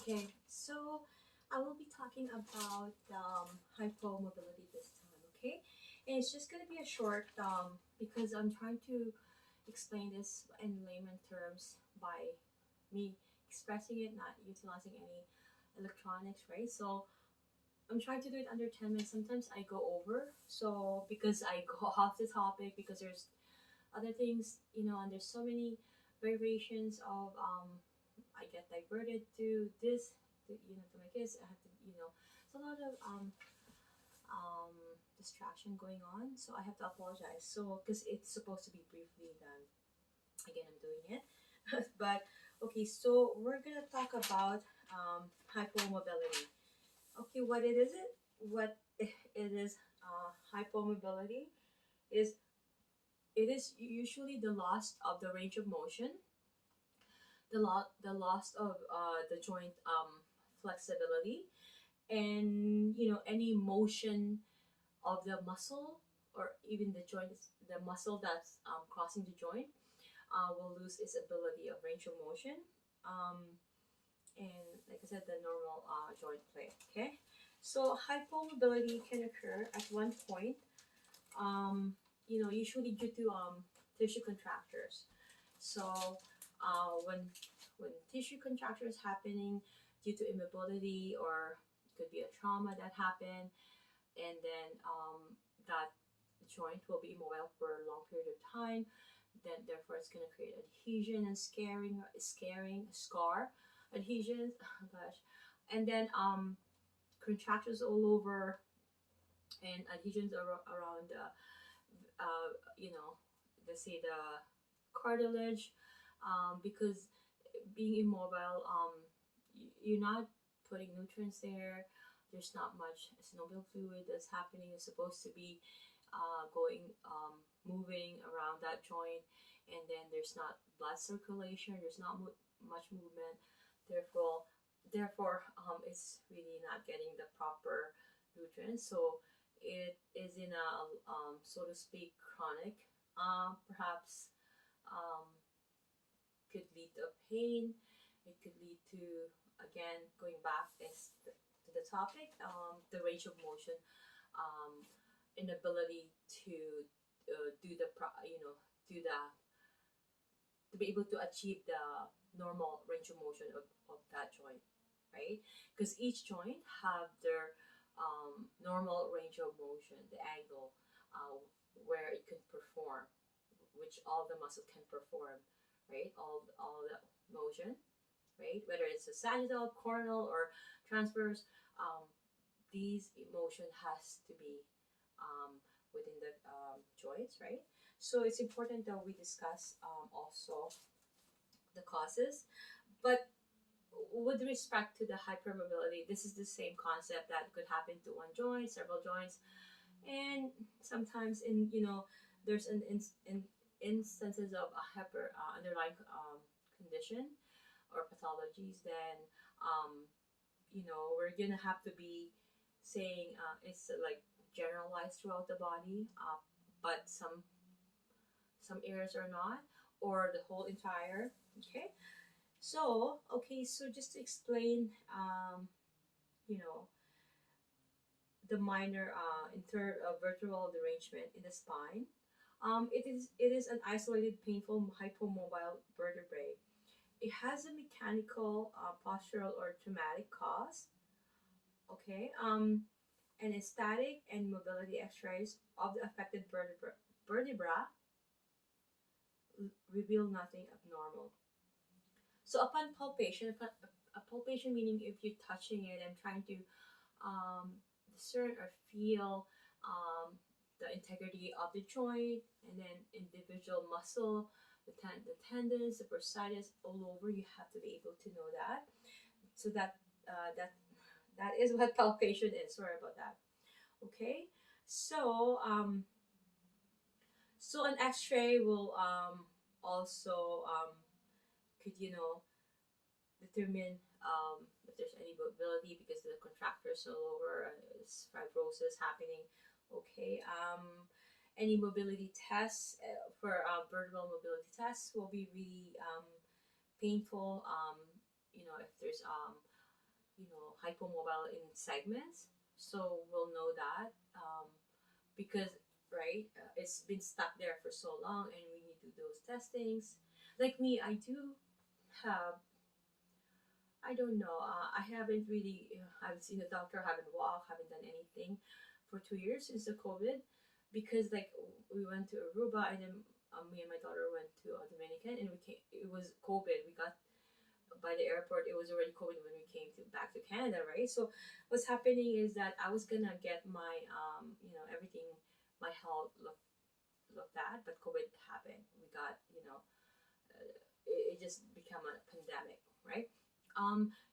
Okay, so I will be talking about hypomobility this time, okay? And it's just going to be a short because I'm trying to explain this in layman terms by me expressing it, not utilizing any electronics, right? So I'm trying to do it under 10 minutes. Sometimes I go over, so because I go off the topic because there's other things, and there's so many variations of I get diverted to this, to my kids. I have to, it's a lot of um, distraction going on. So I have to apologize. So because it's supposed to be briefly done, again I'm doing it. But okay, so we're gonna talk about hypomobility. Okay, what it is it? What it is? Hypomobility is it is usually the loss of the range of motion, the loss of the joint flexibility, and any motion of the muscle or even the joint, the muscle that's crossing the joint will lose its ability of range of motion, um, and like I said, the normal joint play. Okay, so hypomobility can occur at one point, usually due to tissue contractures. So when tissue contracture is happening due to immobility, or it could be a trauma that happened, and then that joint will be immobile for a long period of time. Then therefore it's going to create adhesion and scar adhesions. Oh gosh, and then contractures all over and adhesions around the you know, let's say the cartilage, because being immobile, you're not putting nutrients there. There's not much synovial fluid that's happening. It's supposed to be moving around that joint, and then there's not blood circulation. There's not much movement. Therefore, it's really not getting the proper nutrients. So it is in a so to speak chronic, perhaps um, could lead to pain. It could lead to, again, going back to the topic, the range of motion, um, inability to do the do the to be able to achieve the normal range of motion of that joint, right? Because each joint have their normal range of motion, the angle where it can perform, which all the muscle can perform, right? All the motion, right? Whether it's a sagittal, coronal, or transverse, um, these motion has to be um, within the joints, right? So it's important that we discuss also the causes. But with respect to the hypermobility, this is the same concept that could happen to one joint, several joints, and sometimes there's in instances of a hyper underlying condition or pathologies. Then we're gonna have to be saying it's like generalized throughout the body, but some areas are not, or the whole entire. Okay, so just to explain, you know, the minor vertebral derangement in the spine. It is an isolated, painful, hypomobile vertebrae. It has a mechanical, postural, or traumatic cause. Okay, and a static and mobility X-rays of the affected vertebra reveal nothing abnormal. So upon palpation, a palpation meaning if you're touching it and trying to discern or feel the integrity of the joint, and then individual muscle, the tendons, the bursitis all over. You have to be able to know that. So that is what palpation is. Sorry about that. Okay, so an X-ray will also could determine if there's any mobility because the contractors all over, fibrosis happening. Okay, any mobility tests for vertebral mobility tests will be really painful. If there's hypomobile in segments. So we'll know that, because right, it's been stuck there for so long, and we need to do those testings. Like me, I do have, I don't know. I haven't really. I haven't seen a doctor. Haven't walked. Haven't done anything for 2 years since the COVID, because like we went to Aruba, and then me and my daughter went to Dominican, and we came. It was COVID. We got by the airport. It was already COVID when we came to back to Canada, right? So what's happening is that I was gonna get my everything, my health looked at, but COVID happened. We got it just became a pandemic, right?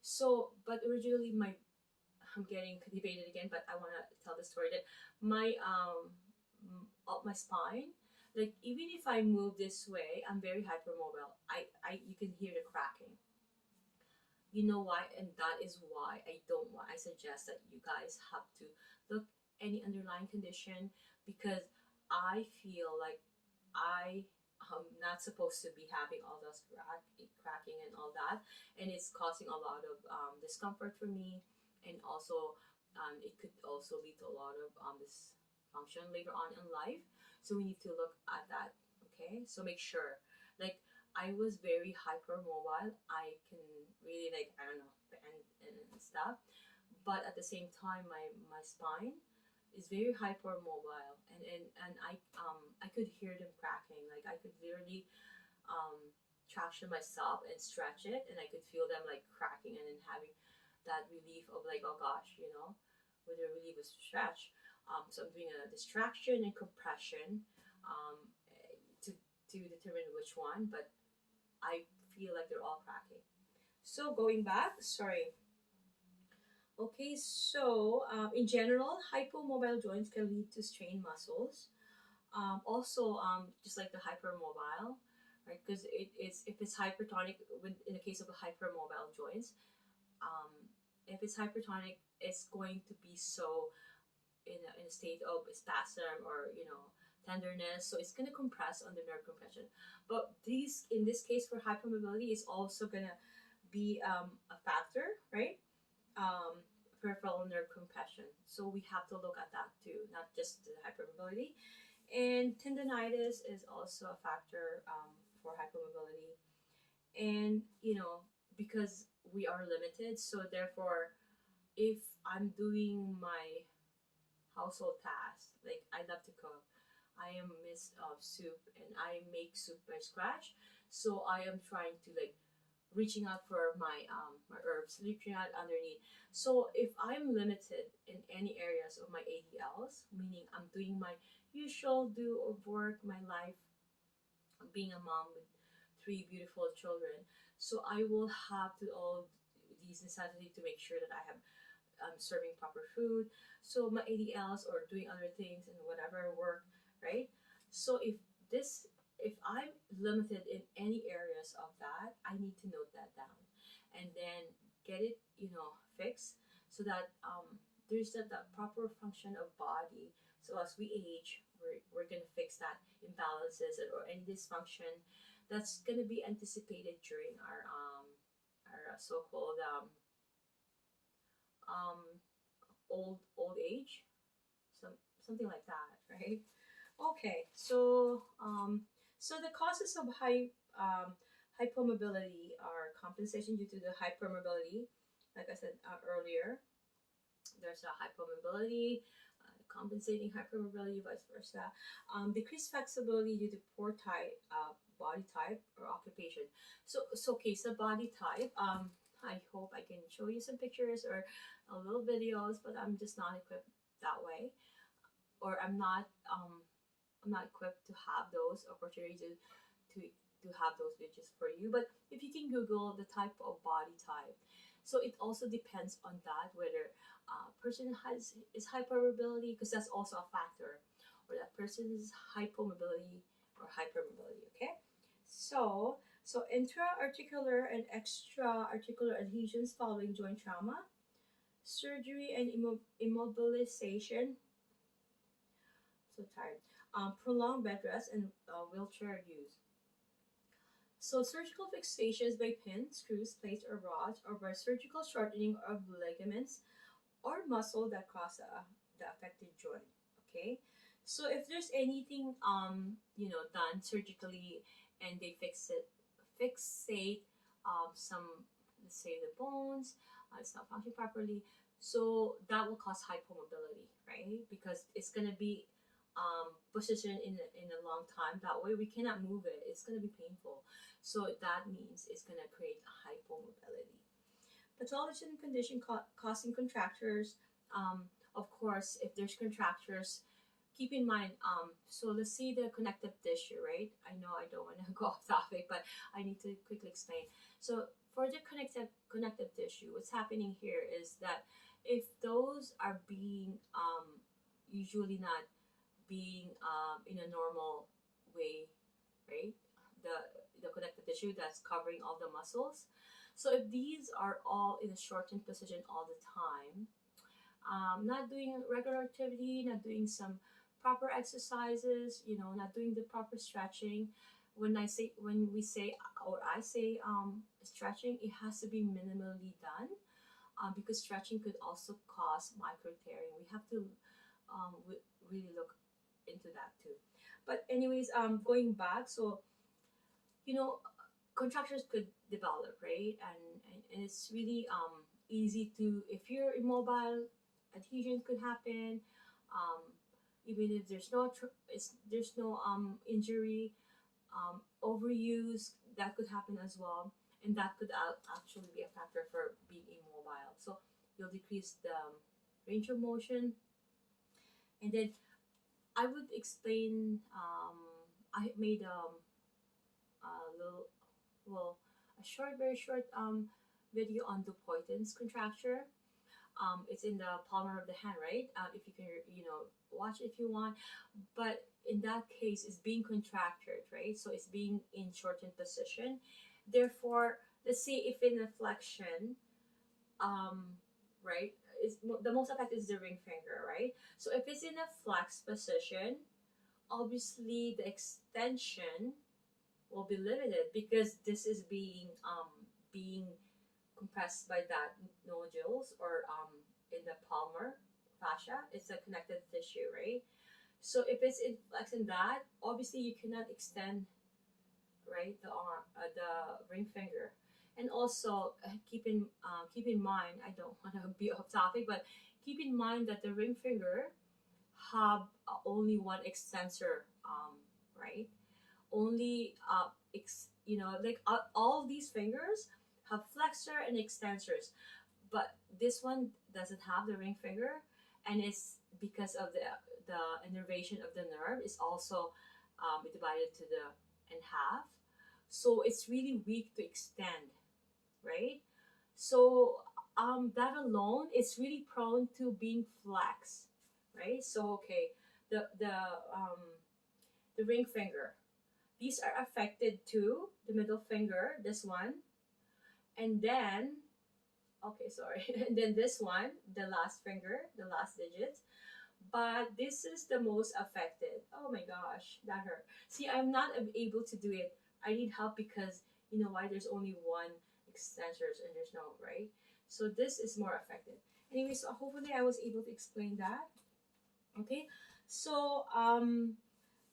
So, but originally I'm getting debated again, but I want to tell the story that my up my spine, like even if I move this way, I'm very hypermobile. I you can hear the cracking. You know why? And that is why I don't want. I suggest that you guys have to look any underlying condition, because I feel like I am not supposed to be having all those cracking and all that, and it's causing a lot of discomfort for me, and also it could also lead to a lot of dysfunction later on in life. So we need to look at that. Okay, so make sure, like I was very hypermobile. I can really, like, I don't know, bend and stuff, but at the same time, my spine is very hypermobile, and I could hear them cracking. Like I could literally um traction myself and stretch it, and I could feel them like cracking, and then having that relief of like, oh gosh, with a relief of stretch. So I'm doing a distraction and compression, um to determine which one, but I feel like they're all cracking. So going back, sorry. Okay, so in general, hypomobile joints can lead to strained muscles. Also, just like the hypermobile, right? Because it's if it's hypertonic, in the case of the hypermobile joints, um, if it's hypertonic, it's going to be so in a state of spasm, or tenderness. So it's going to compress on the nerve compression. But these in this case for hypermobility is also going to be a factor, right? Peripheral nerve compression. So we have to look at that too, not just the hypermobility. And tendonitis is also a factor for hypermobility. And because we are limited, so therefore, if I'm doing my household tasks, like I love to cook, I am miss of soup, and I make soup by scratch. So I am trying to like reaching out for my herbs, reaching out underneath. So if I'm limited in any areas of my ADLs, meaning I'm doing my usual do of work, my life, being a mom with three beautiful children, so I will have to all these necessities to make sure that I have serving proper food. So my ADLs or doing other things and whatever work, right? So if I'm limited in any areas of that, I need to note that down, and then get it, fixed, so that there's that proper function of body. So as we age, we're gonna fix that imbalances or any dysfunction that's gonna be anticipated during our so-called um old age, some something like that, right? Okay, so the causes of hypomobility are compensation due to the hypermobility. Like I said earlier, there's a hypomobility, compensating hypermobility, vice versa. Decreased flexibility due to poor body type or occupation. So okay, so body type. I hope I can show you some pictures or a little videos, but I'm just not equipped that way, or I'm not equipped to have those opportunities to have those videos for you. But if you can Google the type of body type, so it also depends on that whether a person is hypermobility, because that's also a factor, or that person is hypomobility or hypermobility. Okay, so intra-articular and extra-articular adhesions following joint trauma, surgery, and immobilization. So tired. Prolonged bed rest and wheelchair use. So surgical fixations by pins, screws, plates, or rods, or by surgical shortening of ligaments or muscle that cause the affected joint. Okay, so if there's anything done surgically and they fixate some, let's say, the bones, it's not functioning properly, so that will cause hypomobility, right? Because it's gonna be positioned in a long time. That way we cannot move it. It's gonna be painful. So that means it's gonna create hypomobility. Pathology and condition causing contractures. Of course, if there's contractures, keep in mind. So let's see the connective tissue, right? I know I don't want to go off topic, but I need to quickly explain. So for the connective tissue, what's happening here is that if those are being usually not being in a normal way, right? The the connective tissue that's covering all the muscles. So if these are all in a shortened position all the time, not doing regular activity, not doing some proper exercises, not doing the proper stretching. When we say or I say stretching, it has to be minimally done, because stretching could also cause micro tearing. We have to really look into that too. But anyways, going back, so you know contractures could develop, right? And it's really easy to, if you're immobile, adhesions could happen. um, Even if there's no injury, overuse, that could happen as well, and that could actually be a factor for being immobile. So you'll decrease the range of motion. And then I would explain, I made a little, well, a short, very short video on Dupuytren's contracture. It's in the palm of the hand, right? If you can, watch it if you want. But in that case, it's being contracted, right? So it's being in shortened position. Therefore, let's say if in a flexion, um, right, is the most affected is the ring finger, right? So if it's in a flex position, obviously the extension will be limited because this is being compressed by that nodules, or in the palmar fascia. It's a connective tissue, right? So if it's in flex in that, obviously you cannot extend, right, the arm, the ring finger. And also keep in mind, I don't want to be off topic, but keep in mind that the ring finger have only one extensor, right? Only like all of these fingers have flexor and extensors, but this one doesn't have the ring finger, and it's because of the innervation of the nerve is also divided to the in half, so it's really weak to extend, right? So that alone is really prone to being flexed, right? So okay, the the um, the ring finger, these are affected too. The middle finger, this one, and then okay, sorry, and then this one, the last finger, the last digit. But this is the most affected. Oh my gosh, that hurt. See, I'm not able to do it. I need help because you know why? There's only one extensors and there's no, right. So this is more affected. Anyway, so hopefully I was able to explain that. Okay, so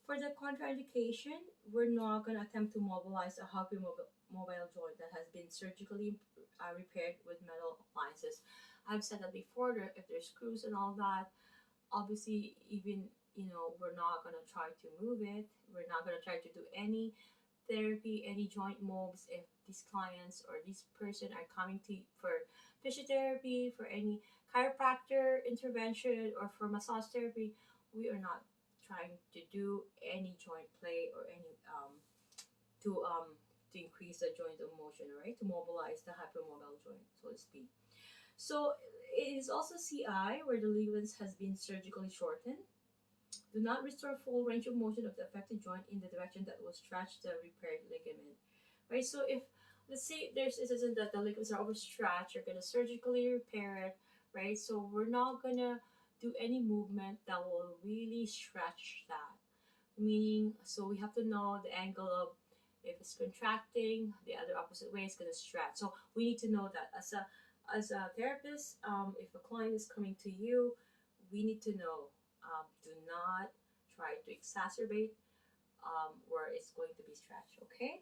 for the contraindication, we're not going to attempt to mobilize a mobile joint that has been surgically repaired with metal appliances. I've said that before, if there's screws and all that, obviously, even, we're not going to try to move it. We're not going to try to do any therapy, any joint moves if these clients or this person are coming to for physiotherapy, for any chiropractor intervention, or for massage therapy. We are not trying to do any joint play or any to um to increase the joint of motion, right? To mobilize the hypermobile joint, so to speak. So it is also CI where the ligaments has been surgically shortened. Do not restore full range of motion of the affected joint in the direction that will stretch the repaired ligament. Right? So if, let's say there's instance that the ligaments are overstretched, you're gonna surgically repair it, right? So we're not gonna do any movement that will really stretch that. Meaning, so we have to know the angle of If it's contracting, the other opposite way is going to stretch. So we need to know that as a therapist, if a client is coming to you, we need to know. Do not try to exacerbate where it's going to be stretched. Okay.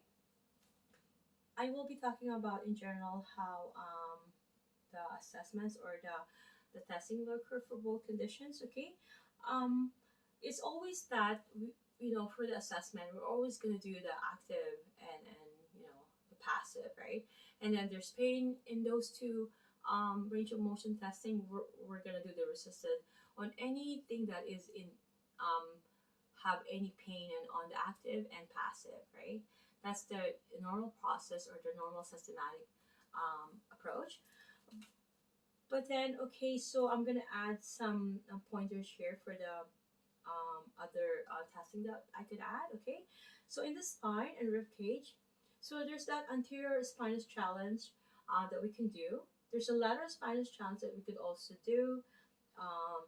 I will be talking about in general how the assessments or the testing will occur for both conditions. Okay. Um, it's always that for the assessment we're always going to do the active and the passive, right? And then there's pain in those two. Range of motion testing, we're going to do the resisted on anything that is in um, have any pain and on the active and passive, right? That's the normal process or the normal systematic approach. But then, okay, so I'm gonna add some pointers here for the other testing that I could add. Okay, so in the spine and rib cage, so there's that anterior spinous challenge that we can do. There's a lateral spinous challenge that we could also do. Um,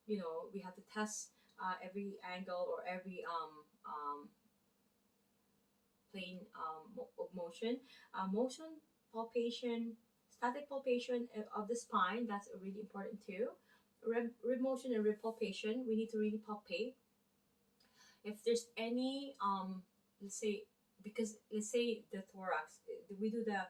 we have to test every angle or every plane of motion. Motion palpation, static palpation of the spine, that's really important too. Rib motion and rib palpation, we need to really palpate. If there's any, let's say, because let's say the thorax, we do the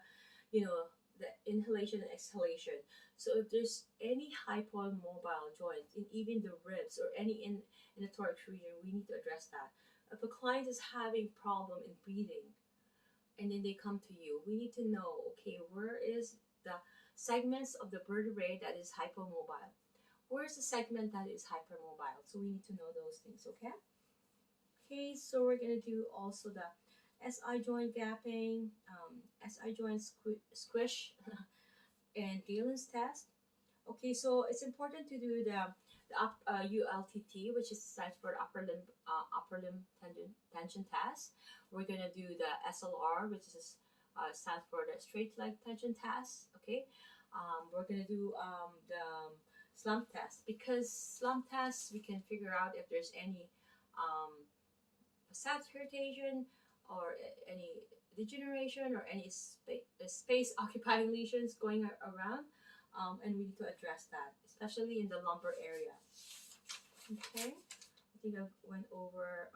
inhalation and exhalation. So if there's any hypomobile joint in even the ribs or any in the thorax region, we need to address that. If a client is having problem in breathing, and then they come to you, we need to know, okay, where is the segments of the vertebrae that is hypomobile? Where's the segment that is hypermobile? So we need to know those things, okay? Okay, so we're gonna do also the SI joint gapping, SI joint squish, and Galen's test. Okay, so it's important to do the ULTT, which is stands for the upper limb tension test. We're gonna do the SLR, which is stands for the straight leg tension test. Okay, we're gonna do the slump test, because slump tests we can figure out if there's any facet irritation or any degeneration or any space occupying lesions going around, and we need to address that, especially in the lumbar area. Okay, I think I went over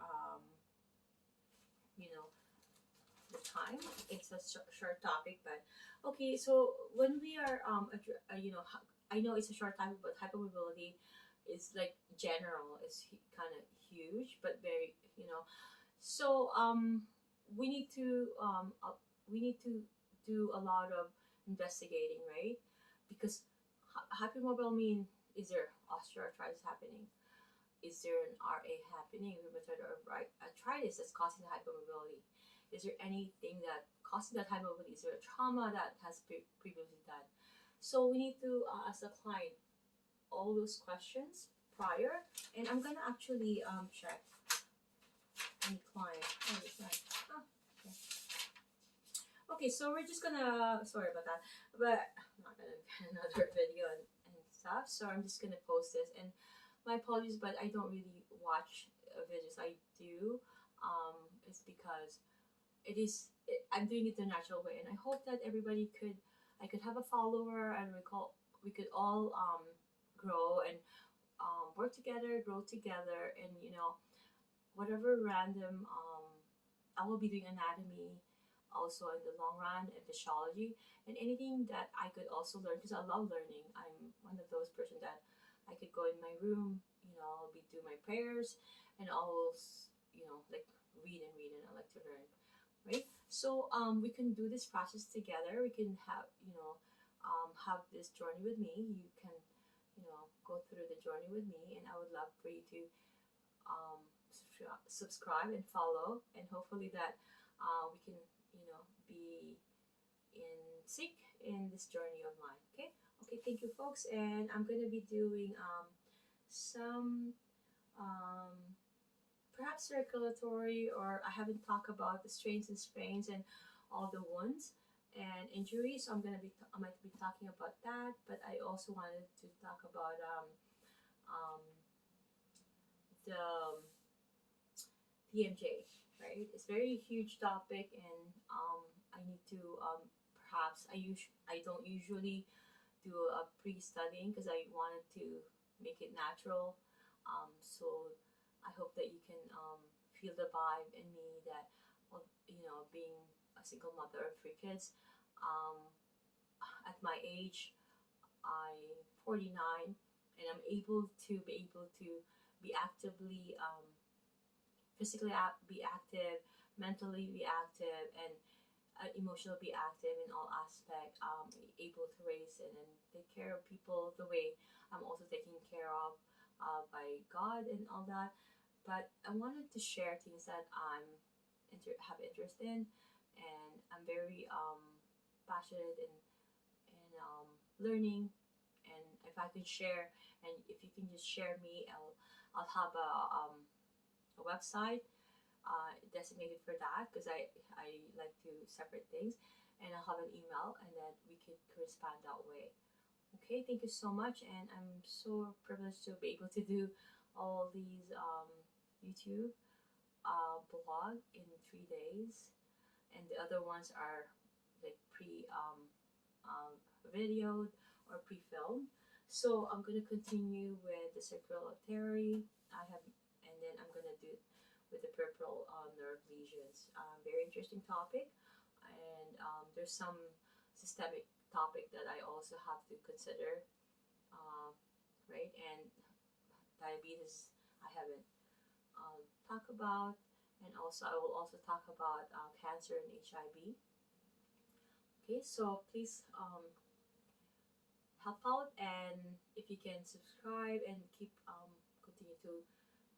the time. It's a short topic, but okay. So when we are I know it's a short topic, but hypermobility is like general. It's kind of huge, but very So we need to do a lot of investigating, right? Because hypermobile mean, is there osteoarthritis happening? Is there an RA happening, rheumatoid arthritis that's causing the hypermobility? Is there anything that causing that hypermobility? Is there a trauma that has previously done? So we need to ask the client all those questions prior, and I'm gonna actually check any client. Oh, it's not. Oh, okay. Okay, so we're just gonna, sorry about that, but I'm not gonna get another video and stuff, so I'm just gonna post this. And my apologies, but I don't really watch videos. I do. It's because I'm doing it the natural way, and I hope that I could have a follower, and we could all grow and work together, grow together, and whatever random I will be doing anatomy also in the long run, and physiology, and anything that I could also learn, because I love learning. I'm one of those person that I could go in my room, I'll be do my prayers, and I'll like read and read, and I like to learn, right? So we can do this process together. We can have this journey with me. You can go through the journey with me, and I would love for you to um, subscribe and follow, and hopefully that we can be in sync in this journey of mine. Okay, thank you, folks. And I'm going to be doing some perhaps circulatory, or I haven't talked about the strains and sprains and all the wounds and injuries, so I might be talking about that. But I also wanted to talk about um, the TMJ. right? It's very huge topic, and I need to perhaps I don't usually do a pre-studying because I wanted to make it natural. So I hope that you can feel the vibe in me that, well, being a single mother of three kids, um, at my age, I'm 49, and I'm able to be actively, be active, mentally be active, and emotional be active in all aspect. Able to raise and take care of people the way I'm also taken care of by God and all that. But I wanted to share things that have interest in, and I'm very passionate in learning. And if I can share, and if you can just share me, I'll have a website designated for that because I like to separate things, and I'll have an email, and then we could correspond that way. Okay, thank you so much, and I'm so privileged to be able to do all these YouTube blog in 3 days, and the other ones are like um, videoed or pre-filmed. So I'm gonna continue with the circulatory. I have, and then I'm gonna do with the peripheral nerve lesions. Very interesting topic, and there's some systemic topic that I also have to consider, um, right? And diabetes I haven't talked about, and also I will also talk about cancer and HIV. Okay, so please help out, and if you can subscribe and keep continue to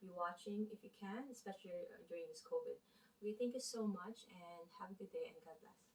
be watching if you can, especially during this COVID. Okay, thank you so much, and have a good day, and God bless.